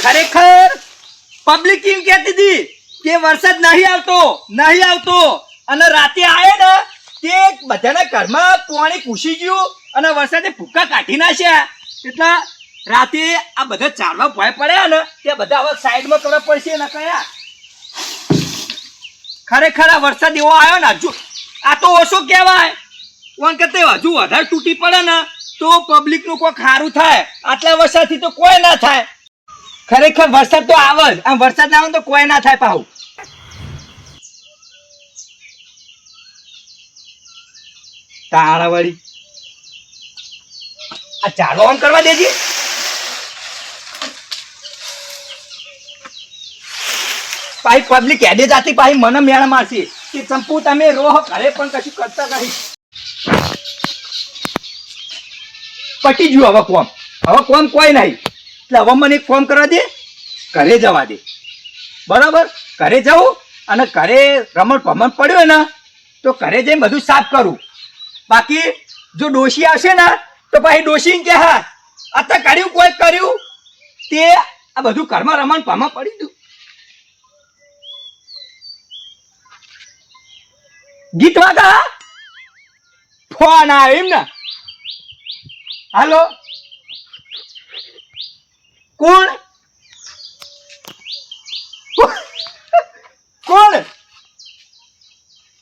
ખરેખર પબ્લિક એમ કહેતી હતી કે વરસાદ નહીં આવતો અને રાતે આવે ને તે બધાના ઘરમાં પાણી ઘૂસી ગયું અને વરસાદે ભૂક્કા કાઢી નાખ્યા એટલે રાતે આ બધા ચાલવા ભય પડ્યા ને તે બધા હવે સાઈડમાં કરવા પડશે ને કયા ખરેખર આ વરસાદ એવો આવ્યો ને હજુ આ તો ઓછો કહેવાય કોણ કરતે હજુ વધારે તૂટી પડે ને તો પબ્લિક નું કોઈ સારું થાય આટલા વરસાદથી તો કોઈ ના થાય ખરેખર વરસાદ તો આવે જ આમ વરસાદ ના આવે તો કોઈ ના થાય પાહુ તાળાવાળી આ ચાલો આમ કરવા દેજે પાહી પબ્લિક હેડે જાતી પાહી મને મેળ મારશે કે ચંપુ તમે રોહ ઘરે પણ કશું કરતા નહીં પટી ગયું હવે કોમ કોઈ નહીં એટલે હવે મને એક ફોન કરવા દે ઘરે જવા દે બરાબર ઘરે જાઉં અને ઘરે રમણ ભમણ પડ્યો ને તો ઘરે જઈને બધું સાફ કરું બાકી જો ડોશી આવશે ને તો પછી ડોશી કે હા અત્યારે કર્યું તે આ બધું ઘરમાં રમણ ભમણ પડી દઉં ગીત વાગા ફોન આવે એમ ને હાલો કોણ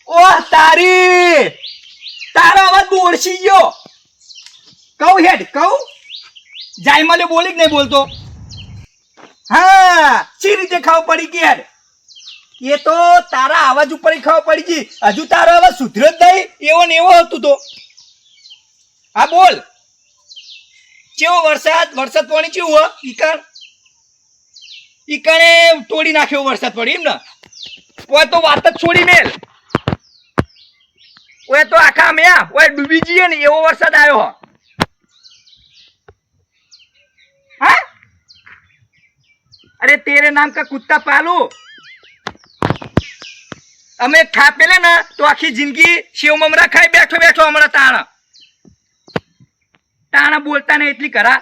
ઓ તારી તારો અવાજ બોલશી ગયો કહું જાયમાલે બોલી કે નહીં બોલતો હા સી રીતે ખાવ પડી કે યાર એ તો તારા અવાજ ઉપર ખાવ પડી ગઈ હજુ તારો અવાજ સુધર્યો જ નહીં એવો ને એવો હતું તો હા બોલ કેવો વરસાદ પાણી કેવું ઈકણે તોડી નાખ્યો વરસાદ પડી એમ ને ઓય તો વાત જ છોડી મેલ ઓય તો આખા મેં ઓય ડૂબી જઈએ ને એવો વરસાદ આવ્યો હા અરે તેરે નામ કા કુત્તા પાલू અમે ખા પેલે ને તો આખી જિંદગી સેવ મમરા ખાઈ બેઠો હમણાં તાણા બોલતા નહીં એટલી કરા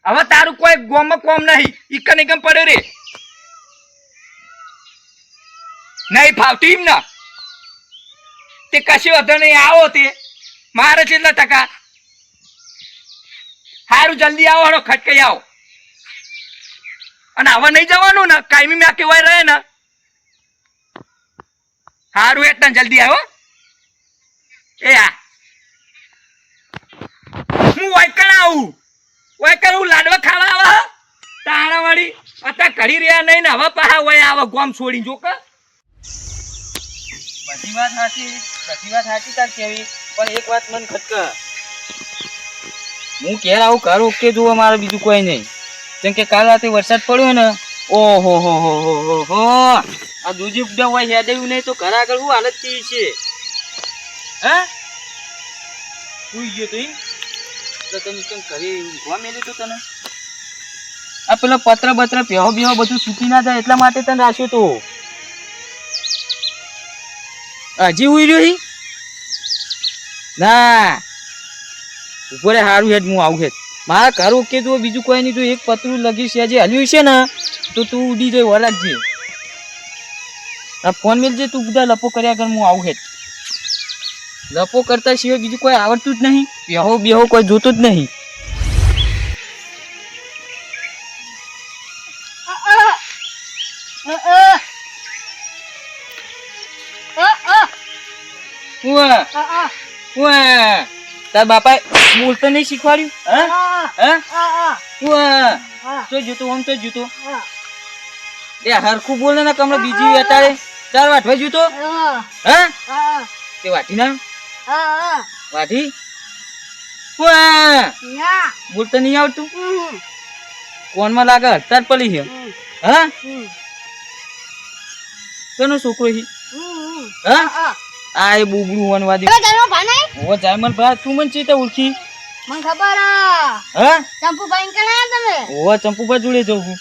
હવે તારું કોઈ ગોમાં કોમ નહીં ઈકન એકમ પડ્યો રે નહીં ફાવતી એમ ને તે કશી વધુ નહીં આવો તે મારે કેટલા ટકા સારું જલ્દી આવો હળો ખટકાઈ આવો અને હવે નહીં જવાનું ને કાયમી મેં કેવાય રહે ને સારું એટલા જલ્દી આવો એ આ હું વૈકણ હું લાડવા ખાવા આવા તાણા વાળી અત્યારે કરી રહ્યા નહીં ને હવે પાહા વય આવા ગોમ છોડી જો કે બધી વાત સાચી તાર કેવી પણ એક વાત મન ખટકા હું ઘેર આવું ઘર ઓકે જોવા મારે બીજું કોઈ નહીં કેમ કે કાલ રાતે વરસાદ પડ્યો ને ઓહો હો આ દૂજી ઉપડા હોય હેડેવું નહીં તો ઘર આગળ શું હાલત થઈ છે હા સુઈ ગયો તો એમ તો તને કેમ કરી ઊંઘવા મેલ્યું તો તને આ પેલો પત્ર બત્ર પહેવો બેહો બધું સૂકી ના જાય એટલા માટે તને રાખ્યો તો હજી ઉઈ રહ્યો ના ઉપર સારું હેડ હું આવું હેડ મારા ઘર ઓકે જો બીજું કોઈ નહીં જો એક પતરું લગીશ જે હલ્યું છે ને તો તું ઉડી જાય વળગજે આ ફોન મેલજે તું બધા લપો કર્યા કર હું આવું હેડ લપો કરતા સિવાય બીજું કોઈ આવડતું જ નહીં બેહો બેહો કોઈ જોતું જ નહીં તાર બાપા બોલતો નહીં શીખવાડ્યું તો જૂતો આમ તો જૂતો એ હરખું બોલે ને કમળો બીજી અત્યારે ચાર વાટવા જૂતો હા તે વાટી ના વાટી બોલતો નહીં આવતું કોણ માં લાગે હડતાળ પડી છે હા કોનો છોકરો છે હા આ એ બુબડું વનવાદી ઓ જાયમન ભા તું મન ચેતા ઓળખી મને ખબર હા ચંપુ ભાઈ કના તમે ઓ ચંપુ ભા જોડે જઉં છું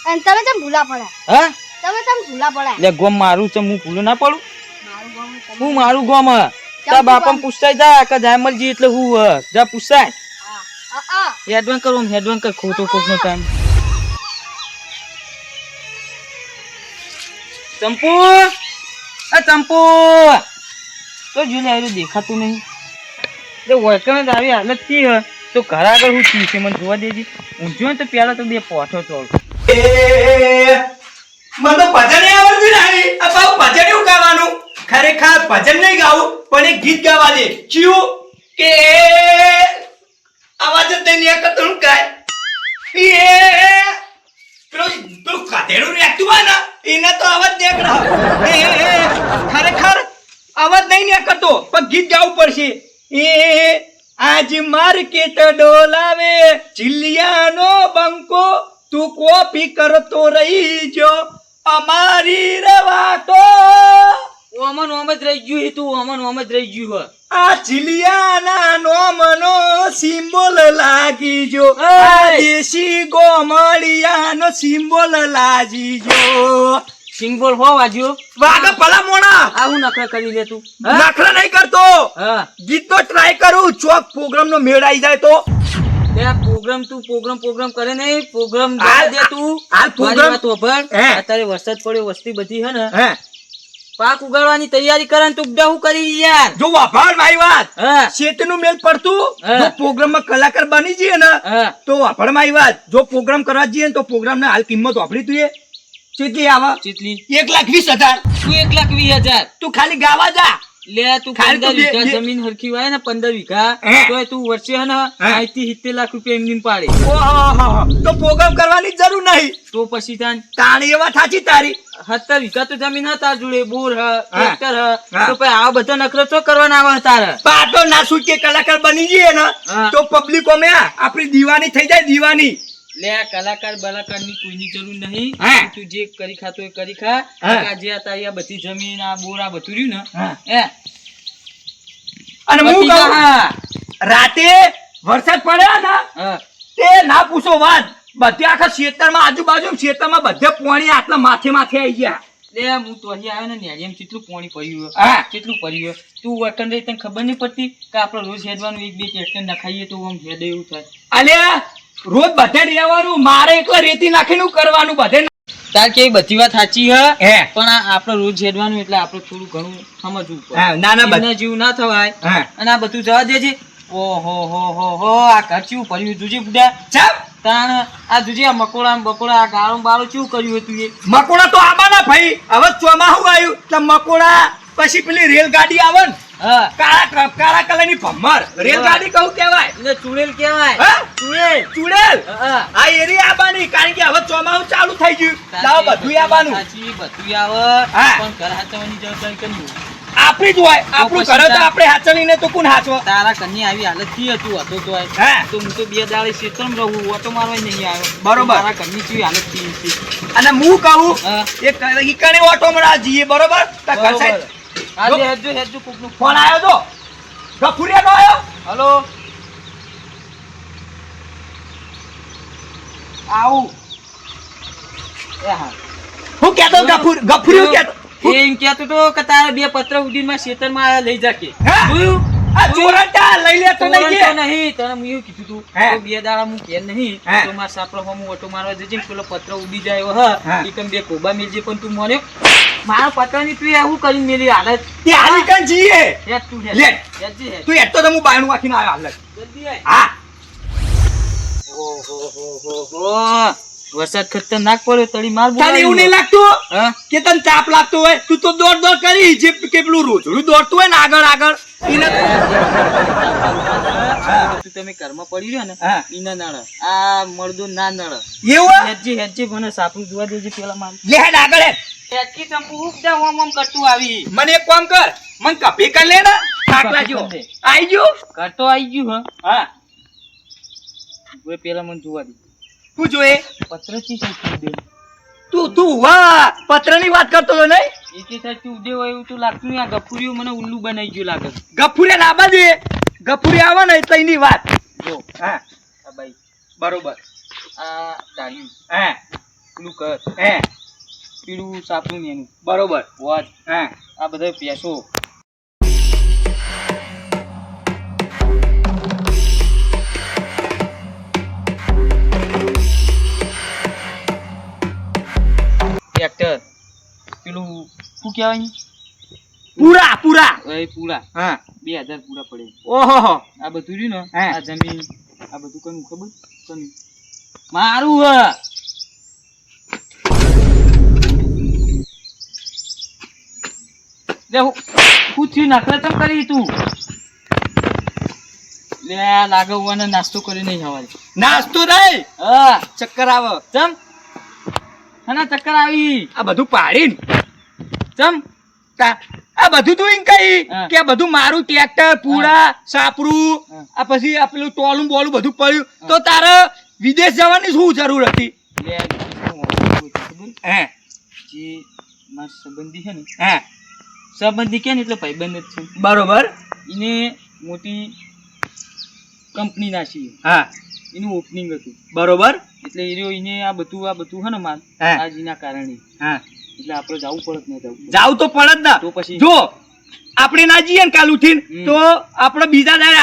અને તમે કેમ ભૂલા પડ્યા હા તમે કેમ ભૂલા પડ્યા લે ગોમ મારું છે હું ભૂલો ના પડું મારું ગામ હું મારું ગોમ તા બાપા પૂછાય જા કે જાયમલજી એટલે હું જા પૂછાય હેડવાન કરો હેડવાન કર ખોટો કોકનો ટાઈમ ચંપુ ચંપુ તો જોઈને આવ્યું દેખાતું નહીં જો વળકણ આવી હાલત થી હ તો ઘર આગળ હું થયું છે મને જોવા દેજી ઊંઝો ને તો પેલા તો બે પોઠો ચોળ એ મને તો ભજન આવડતું નહીં આ બાઉ ભજન એવું ગાવાનું ખરેખર ભજન નહીં ગાવું પણ એક ગીત ગાવા દે ચિયું કે આવાજ જ નહીં કરતું કાય એ પેલું કાતેડું રહેતું હોય ને એને તો અવાજ નીકળે ખરેખર અવાજ નહીં કરતો પણ ગીત ગાવું પડશે એ આજ માર્કેટ ડોલાવે ચિલિયાનો બંકો તું કોપી કરતો રહી જો અમારી રવાતો ઓમન ઓમ જ રહી ગયું તું ઓમન ઓમ જ રહી ગયું આ ચિલિયાના નોમનો સિમ્બોલ લાગી જો એય! આ દેશી ગોમળિયાનો સિમ્બોલ લાગી જો સિંગબોલ હો વાજ્યો વાગે ભલા મોણા આવું નખરા કરી લે તું નખરા નહીં કરતો હા ગીત તો ટ્રાય કરું ચોક પ્રોગ્રામ નો મેળ આવી જાય તો બે પ્રોગ્રામ તું પ્રોગ્રામ કરે નહીં પ્રોગ્રામ હાલ- દે તું હાલ program- મારી વાત હોભળ. હે. અત્યારે વરસાદ પડ્યો વસ્તી બધી હે ને હે પાક ઉગાડવાની તૈયારી કરે ને તું ઉગડા હું કરી યાર જો વાભાળ મારી વાત હા શેતનું મેલ પડતું હા. જો પ્રોગ્રામ માં કલાકાર બની જઈએ ને હા તો વાભાળ મારી વાત જો પ્રોગ્રામ કરવા જઈએ ને તો પ્રોગ્રામ ને હાલ કિંમત વાપરી તું એ કેટલી આવે ચીટલી 1,20,000 તું 1,20,000 તું ખાલી ગાવા જા લે તું ખાલી 15 તું બે- વીઘા બે- જમીન હરખી વાય ને 15 વીઘા હે. તોય તું વર્ષે હે ને હે. 60-70 લાખ રૂપિયા એમની પાડે ઓહો તો પ્રોગ્રામ કરવાની જરૂર નહીં તો પછી તાન તાણી એવા થાચી તારી 70 વીઘા તો જમીન હા તાર જોડે બોર હ ટ્રેક્ટર હ હા. તો પછી આ બધા નખરો તો કરવાના આવે તારે પાટો ના સૂકે કલાકાર બની જઈએ ને હા. તો પબ્લિક અમે આપણી દીવાની થઈ જાય દીવાની લે આ કલાકાર બલાકારની કોઈની જરૂર નહીં હા. તું જે કરી ખાતો એ કરી ખા હા. આ જે આ તારી આ બધી જમીન આ બોર આ બધું રહ્યું ને હા. હે અને હું પતી કહું જા. રાતે વરસાદ પડ્યો ને હા તે ના પૂછો વાત બધે આખા ખેતરમાં આજુબાજુ ખેતરમાં બધે પાણી આટલા માથે આવી ગયા લે હું તો અહીં આવ્યો ને નેડિયમ કેટલું પાણી પડ્યું હા. કેટલું પડ્યું તું વટન રહી તને ખબર નહીં પડતી કે આપણે રોજ હેડવાનું એક બે ટ્રેક્ટર નખાઈએ તો આમ હેડે એવું થાય અલે રોજ બધે રહેવાનું મારે એકલા રેતી નાખીને કરવાનું બધે તાર કે બધી વાત સાચી હે. હે પણ આ આપણે રોજ હેડવાનું એટલે આપણે થોડું ઘણું સમજવું પડે હા, ના, ના, એમના જેવું ના થવાય હા. અને આ બધું જવા દેજે ઓહો હો આ ઘર ચેવું ભર્યું જોજે બુડા ચાપ તાણ આ જોજે આ મકોડા ને બકોડા આ ગાળો બાળો ચેવું કર્યું હતું એ મકોડા તો આવાના ભાઈ હવે ચોમાહું આવ્યું એટલે મકોડા પછી પેલી રેલગાડી આવે ને હા કાળા કલરની ભમ્મર રેલગાડી કહું કહેવાય એને ચુડેલ કહેવાય હા? ચુડેલ ચુડેલ હા આ એરી આબાની કારણ કે હવે ચોમાહું ચાલુ થઈ ગયું લાવો બધું આબાનું સાચી બધું આવે હા. પણ ઘર હાચવવાની જવાબદારી કરી આપણી જ હોય આપણું પછી ઘર તો તા- આપણે હાચવીને તો કોણ હાચવો તારા કન્યા આવી હાલત થી હતું હતો તો આય. હા. તો હું તો બે દાડે ક્ષેત્રમાં રહું ઓટો મારવા નહીં આવ્યો બરોબર. તારા કન્યા કેવી હાલત થી છે અને હું કહું હા. એક ઈકણે ઓટો મરા જઈએ બરોબર તો ઘર સાઈડ આજે હેડજો કોકનું ફોન આવ્યો તો ગફુરિયા નો આવ્યો હલો આવું એ હા હું કહેતો ગફુરિયો કહેતો એ એમ કહેતો તો કે તારા બે પત્ર ઉડીમાં ખેતરમાં આયા લઈ જાકે હે? જોયું આ ચોરંટા લઈ લેતો નહીં તોરણ કે? તો નહીં તને હું એવું કીધું તું હે? તો બે દાડા હું કે નહીં હે? તો મારા સાપરો હું ઓટો મારવા જજે ને પેલો પત્ર ઉડી જાય હ હા. એકમ બે કોબા મેલજે પણ તું મોન્યો મારા પત્રની તું એવું કરીને મેલી હાલત તે હાલી કાન જઈએ હેડ તું હેડ લે. હેડજે હેડ તું એટલો તો હું બાયણું વાંચીને આવ્યો હાલ જલ્દી આય હા ઓહો વરસાદ ખતરનાક પડ્યો તળી માર તને એવું નહીં લાગતું હા કે તને તાપ લાગતો હોય તું તો દોડ કરી જે કેટલું રોજડું દોડતું હોય ને આગળ એને તું તમે ઘરમાં પડી રહ્યો ને હા. ઈના નળ આ મળદો ના નળ એવું હેડજે મને સાપરું જોવા દેજે પેલા માર લે હેડ આગળ હેડ. હેડકી ચંપુ ઉપડા ઓમ ઓમ કરતું આવી મને એક કામ કર મને કપી કર લે ને થાક લાગ્યો કપી કર દે. આઈ ગયો કરતો આવી ગયું હા હવે પેલા મને જોવા દે તું જોએ પત્ર ચી સાઈડ દે તું વાહ પત્રની વાત કરતો તો નહીં એકે સાઈડ ઉડે હોય એવું તો લાગતું નહીં. આ ગફુરીઓ મને ઉલ્લુ બનાવી ગયું લાગે ગફુરે લાબા દે ગફુરે આવે ને એટલે એની વાત જો હા આ બાઈ બરોબર આ ડાળ્યું હા પેલું કર હે પીળું સાપરું ને એનું બરોબર વોચ હા આ બધા પેસો શું કહેવાય પૂરા પૂરા એ પૂરા હા 2000 પૂરા પડે ઓહો આ બધું રહ્યું ને હે. આ જમીન આ બધું કનું ખબર કનું મારું હ લે હું થયું નકરા ચમ કરી તું લે લાગે ઉવાને નાસ્તો કરી નહીં હવારે નાસ્તો નહીં હા ચક્કર આવે ચમ હના ચક્કર આવી આ બધું પાડીને ચમ આ બધું તું એમ કહી હા. કે આ બધું મારું ટ્રેક્ટર પૂરા સાપરું હા. આ પછી આ પેલું ટોલું બોલું બધું પડ્યું તો તારે વિદેશ જવાની શું જરૂર હતી લે ખબર હે જે માર સંબંધી છે ને હે સંબંધી કે ને એટલે ભાઈબંધ જ છે બરોબર એને મોટી કંપની નાખી હા એનું ઓપનિંગ હતું બરોબર એટલે એ રહ્યો એને આ બધું હે ને માલ હા. આજના કારણે હા એટલે આપણે જવું પડત ને જવું જાવ તો પડે જ તો ને પછી જો આપણે ના જઈએ ને કાલ ઉઠીને હમ. તો આપણે બીજા દાડે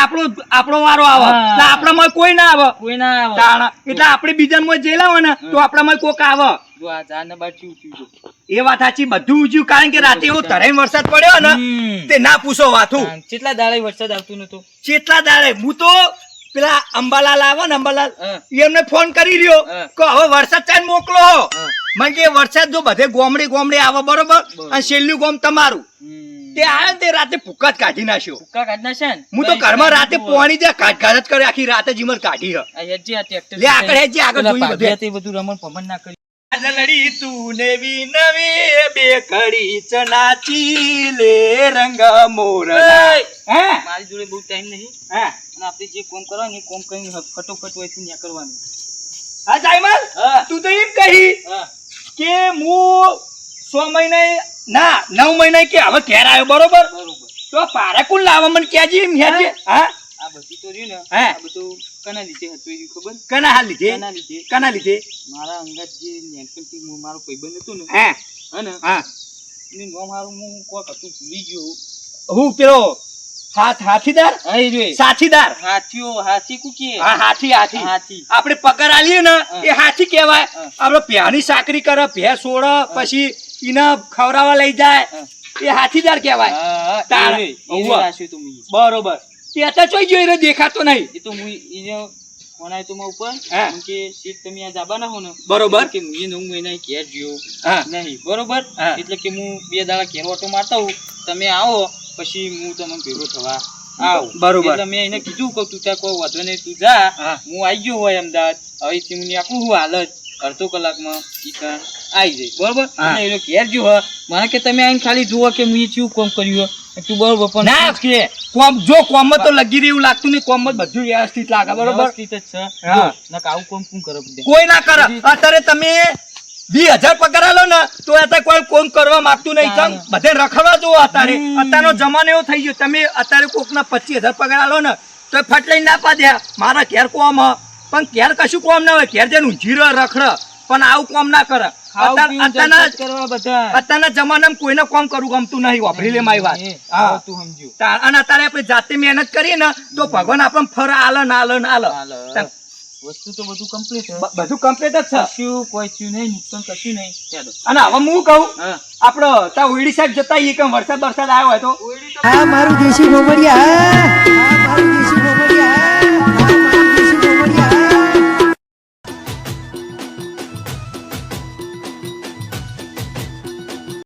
આપણો વારો આવે હા. એટલે આપણામાં કોઈ ના આવે કોઈ ના આવે તાણા. એટલે આપણે બીજામાં જેલા હોય ને તો આપણામાં કોક આવે જો આ ઝાડના બાર ચીવ ચીવ જો. એ વાત સાચી બધું ઉજ્યું કારણ કે રાતે એવો તરાઈ વરસાદ પડ્યો ને હમ. તે ના પૂછો વાતું કેટલા દાડે વરસાદ આવતો નતો ચેટલા દાડે હું તો પેલા અંબાલાલ આવે ને અંબાલાલ હા. એમને ફોન કરી રહ્યો હા. કે હવે વરસાદ ચાલ મોકલો હા. મને કે વરસાદ જો બધે ગોમડે આવે બરોબર બરોબર. અને છેલ્લું ગોમ તમારું હમ. તે આવ્યો ને તે રાતે ભૂકા જ કાઢી નાખ્યો ભૂકા કાઢ નાખશે ને હું તો ઘરમાં રાતે પોણી દે કાઢ જ કરે આખી રાતે જીમર કાઢી હ આ હેજી આ ટ્રેક્ટર લે આગળ હેજી આગળ પેલા જોઈએ બધું. ભાગ્યા તે બધું રમણ પમણ ના કરી લડી તું નવી નવી બે કડી ચનાચી લે રંગ મોરલા હે મારી જોડે બહુ ટાઈમ નહીં હે અને આપણે જે કોમ કરવાનું એ કોમ કરીને ફટોફટ હોય ત્યાં કરવાનું હા જાયમલ હા. તું તો એમ કહી હા કે હું 6 મહિને ના 9 મહિને કે હવે ઘેર આવ્યો બરોબર બરોબર તો પારે કોણ લાવે મને કહેજે એમ હેજે હા આ બધું તો રહ્યું ને હે. આ બધું કના લીધે હતું એ ખબર કના હાલ લીધે કના લીધે કના લીધે મારા અંગાત જે નેનપણથી મારો ભાઈબંધ હતો ને હે હે ને હા એનું નામ હારું હું કોક હતું ભૂલી ગયો હું પેલો હાથીદાર હા એ જોઈ સાથીદાર હાથી કુકી હા હાથી હાથી હાથી આપણે પગાર આલીએ ને હા. એ હાથી કહેવાય હા. આપણે ભેની સાકરી કરે ભે સોળ પછી એને ખવડાવવા લઈ જાય હા. એ હાથીદાર કહેવાય હા તાર. એ ઉવ્વ. રાખ્યું તું મેં બરોબર તે અત્યારે ચોઈ જોઈ રહ્યો દેખાતો નહીં એ તો હું એને ફોન તો મારા ઉપર હા. એમ કે સીટ તમે આ જાબાના હો ને બરોબર. કે હું 9 મહિના ઘેર જ્યો હા. નહીં બરોબર હા. એટલે કે હું 2 દાડા ઘેર ઓટો મારતા હું તમે આવો પછી હું તમને ભેગો થવા આવું બરોબર. એટલે મેં એને કીધું કે તું ત્યાં કોઈ વાંધો નહીં તું જા હા. હું આવી ગયો હોય અમદાવાદ હવેથી હું આખું હું હાલત અડધો કલાકમાં ઈ કાન આવી જાય બરોબર હા. એટલે એ ઘેર જો મને કે તમે આઈને ખાલી જુઓ કે મેં શું કોમ કર્યું હોય. તું બરોબર પણ ના કે કોમ જો કોમમાં તો લગી રહ્યું લાગતું નહીં કોમમાં જ બધું વ્યવસ્થિત લાગે બરોબર વ્યવસ્થિત જ છે હા. નક આવું કોમ કોણ કરે બધે કોઈ ના કરે અત્યારે તમે 20,000 પગાર આલો ને તો અત્યારે કોઈ કોમ કરવા માંગતું નહીં ના, ચમ બધે રખડવા જુઓ અત્યારે હમ. અત્યારનો જમાનો એવો થઈ ગયો તમે અત્યારે કોકના 25,000 પગાર આલો ને તો એ ફટ લઈને ના પાડ્યા મારા ઘેર કોમ હ. પણ ઘેર કશું કોમ ના હોય ઘેર જઈને ઊંઘી રહે રખડે પણ આવું કોમ ના કરે ખાવું પીવું અત્યારના જલસા કરવા બધા અત્યારના જમાનામાં કોઈને કોમ કરવું ગમતું નહીં વાપરી લે મારી વાત એ, હા હવે તું સમજ્યો અને અત્યારે આપણે જાતે મહેનત કરીએ ને તો ભગવાન આપણને ફર આલે ને આલે ને આલે હાલ, વસ્તુ તો બધું કમ્પ્લીટ છે બધું કમ્પ્લીટ જ છે કશું કોઈ થયું નહીં નુકસાન કશું નહીં ચાલો અને હવે હું કહું હા આપડે તા ઉડી સાઈડ જતા આવીએ કે વરસાદ આવ્યો હોય તો આ મારું દેશી ગોમડિયા આ મારું દેશી ગોમડિયા